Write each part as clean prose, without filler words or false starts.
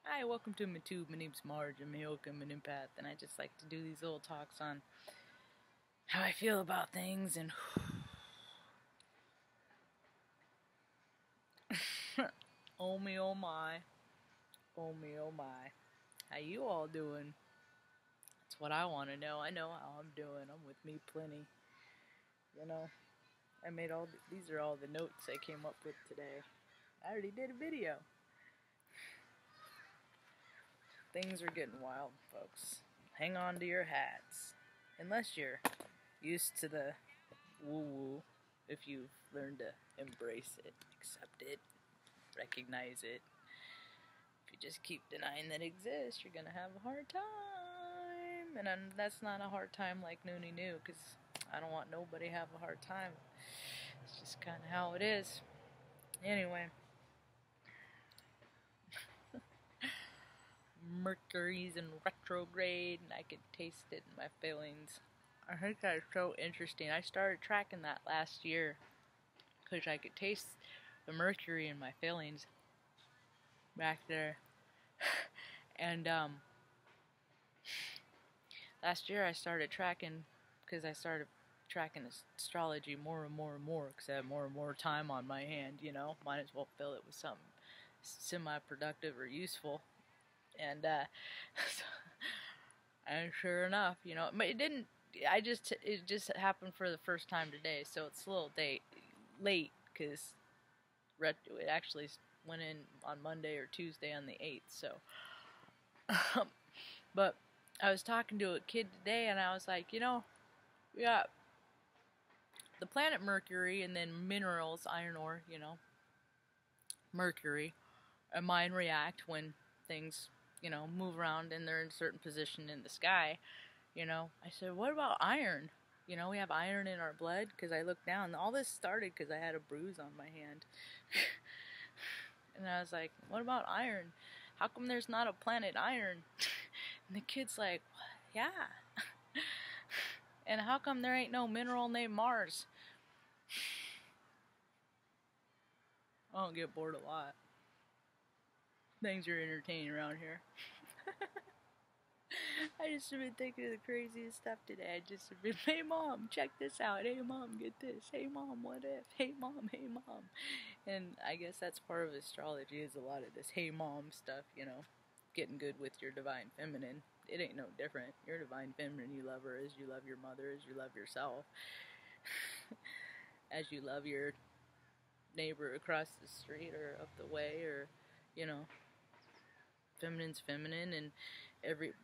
Hi, welcome to my tube. My name's Marge. I'm a yoga and an empath, and I just like to do these little talks on how I feel about things and oh me, oh my, oh me, oh my. How you all doing? That's what I want to know. I know how I'm doing. I'm with me plenty. You know, I made these are all the notes I came up with today. I already did a video. Things are getting wild, folks. Hang on to your hats. Unless you're used to the woo-woo, if you've learned to embrace it, accept it, recognize it. If you just keep denying that it exists, you're going to have a hard time. And that's not a hard time like Noonie knew, because I don't want nobody to have a hard time. It's just kind of how it is. Anyway. Mercury's in retrograde, and I could taste it in my feelings. I think that's so interesting. I started tracking that last year because I could taste the mercury in my feelings back there. And last year I started tracking because I started tracking astrology more and more and more because I had more and more time on my hand, you know. Might as well fill it with something semi-productive or useful. And and sure enough, you know, it didn't. It just happened for the first time today, so it's a little late because it actually went in on Monday or Tuesday on the 8th. So, but I was talking to a kid today, and I was like, you know, we got the planet Mercury, and then minerals, iron ore, you know, Mercury, and mine react when things, you know, move around and they're in a certain position in the sky, you know. I said, what about iron? You know, we have iron in our blood, because I looked down. All this started because I had a bruise on my hand. And I was like, what about iron? How come there's not a planet iron? And the kid's like, yeah. And how come there ain't no mineral named Mars? I don't get bored a lot. Things are entertaining around here. I just have been thinking of the craziest stuff today. I just have been, hey mom, check this out. Hey mom, get this. Hey mom, what if? Hey mom, hey mom. And I guess that's part of astrology, is a lot of this hey mom stuff, you know. Getting good with your divine feminine. It ain't no different. Your divine feminine, you love her as you love your mother, as you love yourself. As you love your neighbor across the street or up the way, or, you know. Feminine's feminine, and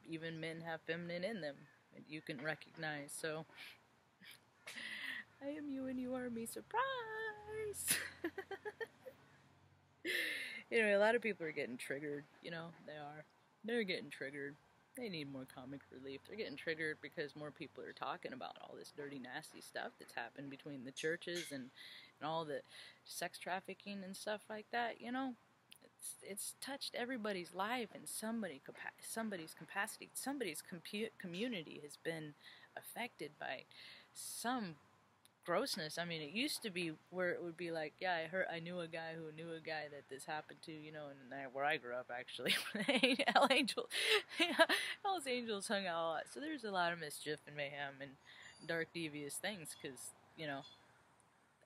even men have feminine in them, and you can recognize. So I am you and you are me. Surprise. Anyway, a lot of people are getting triggered, you know. They're getting triggered. They need more comic relief. They're getting triggered because more people are talking about all this dirty, nasty stuff that's happened between the churches and all the sex trafficking and stuff like that, you know. It's touched everybody's life in somebody's capacity. Somebody's community has been affected by some grossness. I mean, it used to be where it would be like, yeah, I knew a guy who knew a guy that this happened to, you know, and where I grew up, actually, Hell's Angels hung out a lot. So there's a lot of mischief and mayhem and dark, devious things, because, you know,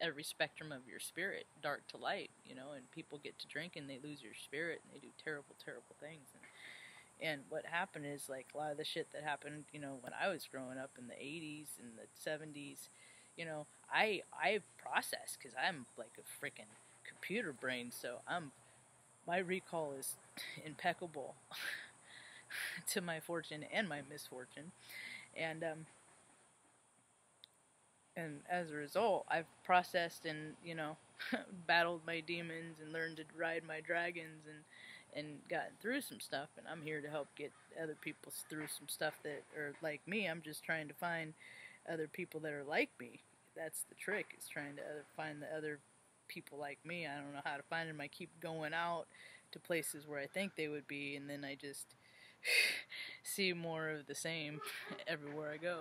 every spectrum of your spirit, dark to light, you know, and people get to drink and they lose your spirit and they do terrible, terrible things. And what happened is, like, a lot of the shit that happened, you know, when I was growing up in the 80s and the 70s, you know, I processed, because I'm like a freaking computer brain, so my recall is impeccable to my fortune and my misfortune. And as a result, I've processed and, you know, battled my demons and learned to ride my dragons and gotten through some stuff. And I'm here to help get other people through some stuff that are like me. I'm just trying to find other people that are like me. That's the trick, is trying to find the other people like me. I don't know how to find them. I keep going out to places where I think they would be, and then I just see more of the same everywhere I go.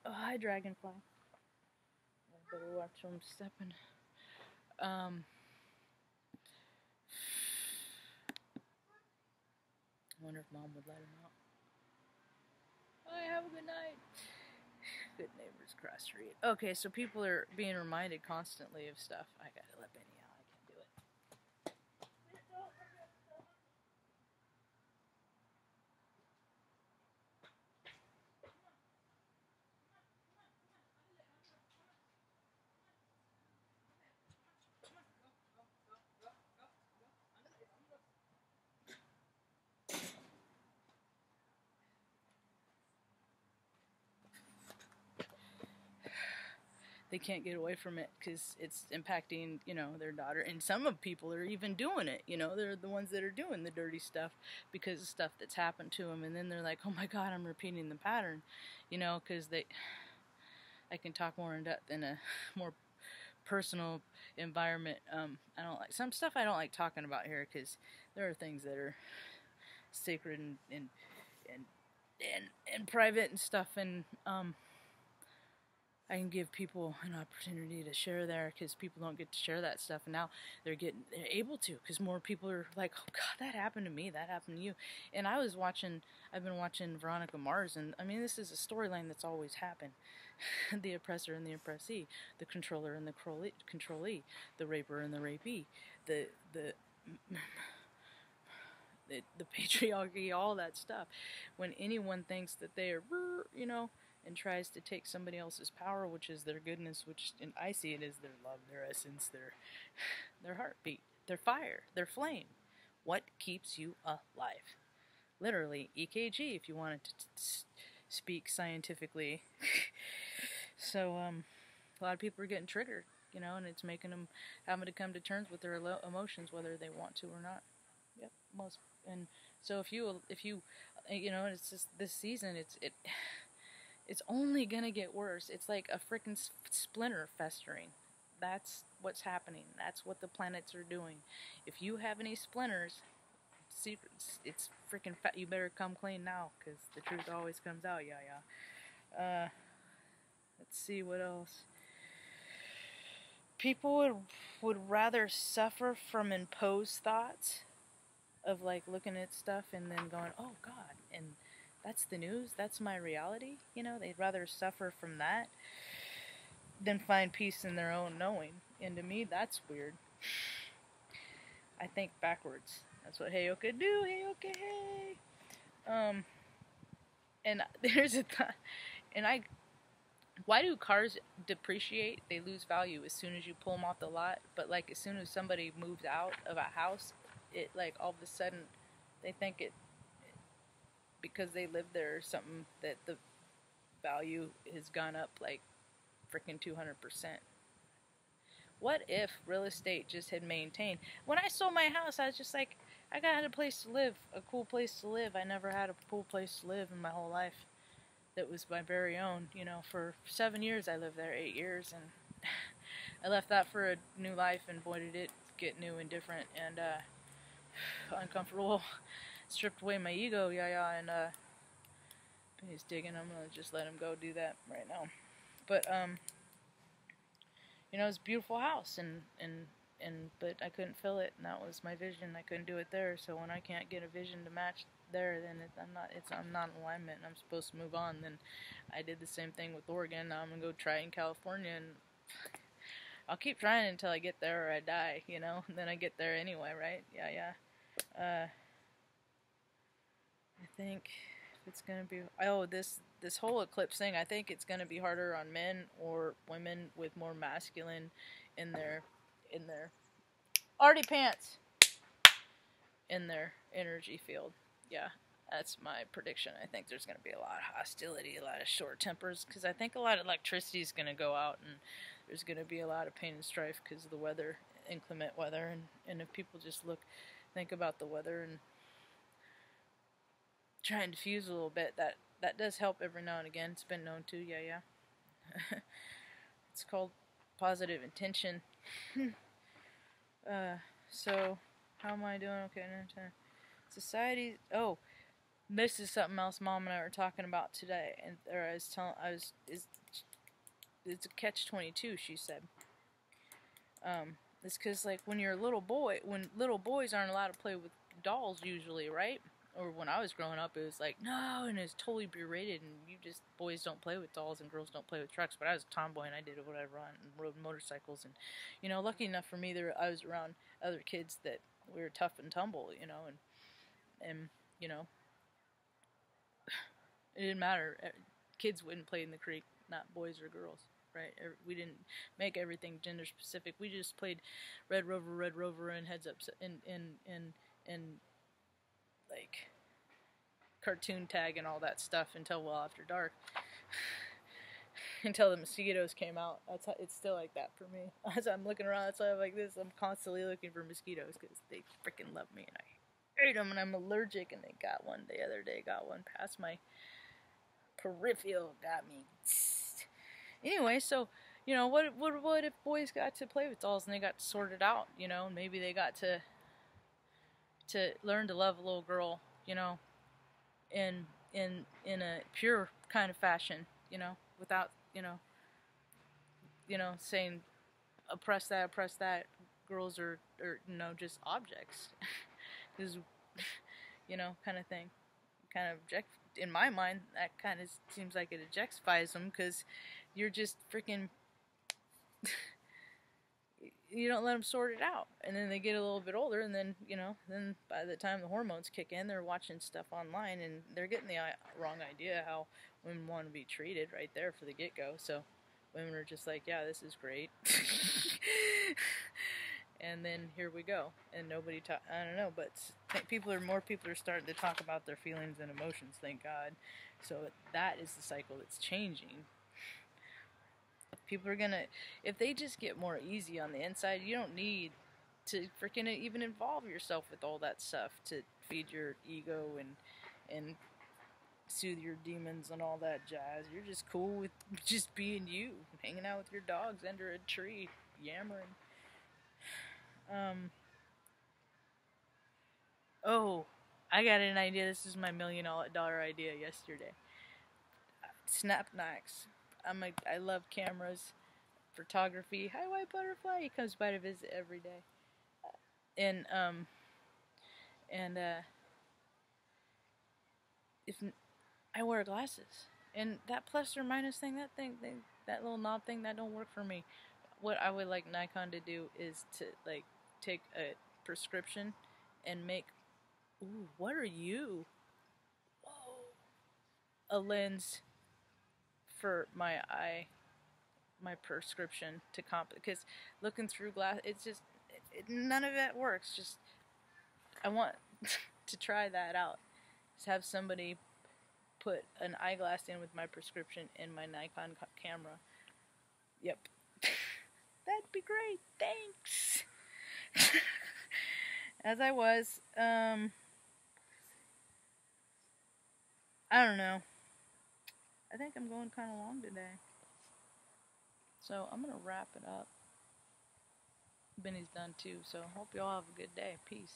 Oh, hi, dragonfly. I better watch them stepping. wonder if Mom would let him out. Bye, have a good night. Good neighbors across the street. Okay, so people are being reminded constantly of stuff. I gotta let Benny out. I can't do it. They can't get away from it because it's impacting, you know, their daughter. And some of people are even doing it, you know, they're the ones that are doing the dirty stuff because of stuff that's happened to them. And then they're like, oh my God, I'm repeating the pattern, you know, because I can talk more in depth in a more personal environment. I don't like some stuff I don't like talking about here because there are things that are sacred and private and stuff. And, I can give people an opportunity to share there because people don't get to share that stuff, and now they're able to because more people are like, oh God, that happened to me, that happened to you. And I've been watching Veronica Mars, and I mean, this is a storyline that's always happened. The oppressor and the oppressee, the controller and the controlee, the raper and the rapee, the patriarchy, all that stuff. When anyone thinks that they are, you know, and tries to take somebody else's power, which is their goodness, which, and I see it as their love, their essence, their heartbeat, their fire, their flame. What keeps you alive? Literally, EKG, if you wanted to speak scientifically. So, a lot of people are getting triggered, you know, and it's making them having to come to terms with their emotions, whether they want to or not. Yep, most. And so if you, you know, it's just this season, it's only gonna get worse. It's like a freaking splinter festering. That's what's happening. That's what the planets are doing. If you have any splinters, secrets, it's freaking fat. You better come clean now, because the truth always comes out. Yeah. Let's see what else. People would rather suffer from imposed thoughts of like looking at stuff and then going, oh God, and that's the news, that's my reality, you know. They'd rather suffer from that than find peace in their own knowing. And to me, that's weird. I think backwards. That's what Heyoka do. Heyoka, hey. And there's a thought, and why do cars depreciate? They lose value as soon as you pull them off the lot, but like as soon as somebody moves out of a house, it like all of a sudden they think it, because they live there or something, that the value has gone up like freaking 200%. What if real estate just had maintained? When I sold my house, I was just like, I got a place to live, a cool place to live. I never had a cool place to live in my whole life that was my very own. You know, for 7 years I lived there, 8 years, and I left that for a new life, and boy did it get new and different and uncomfortable. Stripped away my ego, and he's digging. I'm gonna just let him go do that right now. But you know, it's a beautiful house, but I couldn't fill it, and that was my vision. I couldn't do it there, so when I can't get a vision to match there, then I'm not in alignment, and I'm supposed to move on. Then I did the same thing with Oregon. Now I'm gonna go try in California, and I'll keep trying until I get there or I die, you know. And then I get there anyway, right? Yeah. I think it's gonna be this whole eclipse thing. I think it's gonna be harder on men or women with more masculine in their arty pants, in their energy field. Yeah, that's my prediction. I think there's gonna be a lot of hostility, a lot of short tempers, because I think a lot of electricity is gonna go out, and there's gonna be a lot of pain and strife because of the weather, inclement weather, and if people just think about the weather and try and diffuse a little bit, that does help every now and again. It's been known to, yeah. It's called positive intention. So how am I doing? Okay, society. Oh, this is something else Mom and I were talking about today, and it's a catch-22. She said, it's because like when you're a little boy, when little boys aren't allowed to play with dolls usually, right? Or when I was growing up, it was like, no, and it's totally berated, and you just, boys don't play with dolls and girls don't play with trucks. But I was a tomboy, and I did whatever and rode motorcycles. And, you know, lucky enough for me, I was around other kids that we were tough and tumble, you know, and you know, it didn't matter. Kids wouldn't play in the creek, not boys or girls, right? We didn't make everything gender specific. We just played Red Rover, and Heads Up, and like cartoon tag and all that stuff until well after dark. Until the mosquitoes came out. It's still like that for me. As I'm looking around outside like this, I'm constantly looking for mosquitoes because they freaking love me and I hate them, and I'm allergic. And they got one the other day. Got one past my peripheral. Got me. Anyway, so you know what if boys got to play with dolls and they got sorted out? You know, maybe they got to learn to love a little girl. You know, in a pure kind of fashion. You know, without you know, saying oppress that. Girls are you know, just objects, because you know, kind of thing, kind of in my mind that kind of seems like it objectifies them because you're just freaking. You don't let them sort it out, and then they get a little bit older, and then you know, then by the time the hormones kick in, they're watching stuff online, and they're getting the wrong idea how women want to be treated right there for the get-go. So women are just like, yeah, this is great. And then here we go, and nobody I don't know, but more people are starting to talk about their feelings and emotions, thank God. So that is the cycle that's changing. People are gonna, if they just get more easy on the inside, you don't need to freaking even involve yourself with all that stuff to feed your ego and soothe your demons and all that jazz. You're just cool with just being you, hanging out with your dogs under a tree, yammering. Oh, I got an idea. This is my $1 million idea yesterday. Snap knocks. I love cameras, photography. Hi, white butterfly. He comes by to visit every day. And if I wear glasses, and that plus or minus thing, that little knob thing, that don't work for me. What I would like Nikon to do is to like take a prescription and make. Ooh, what are you? Whoa. A lens for my eye, my prescription to because looking through glass, it's just none of that works. Just I want to try that out. Just have somebody put an eyeglass in with my prescription in my Nikon camera. Yep. That'd be great. Thanks. As I was, I don't know. I think I'm going kind of long today. So I'm going to wrap it up. Benny's done too, so hope you all have a good day. Peace.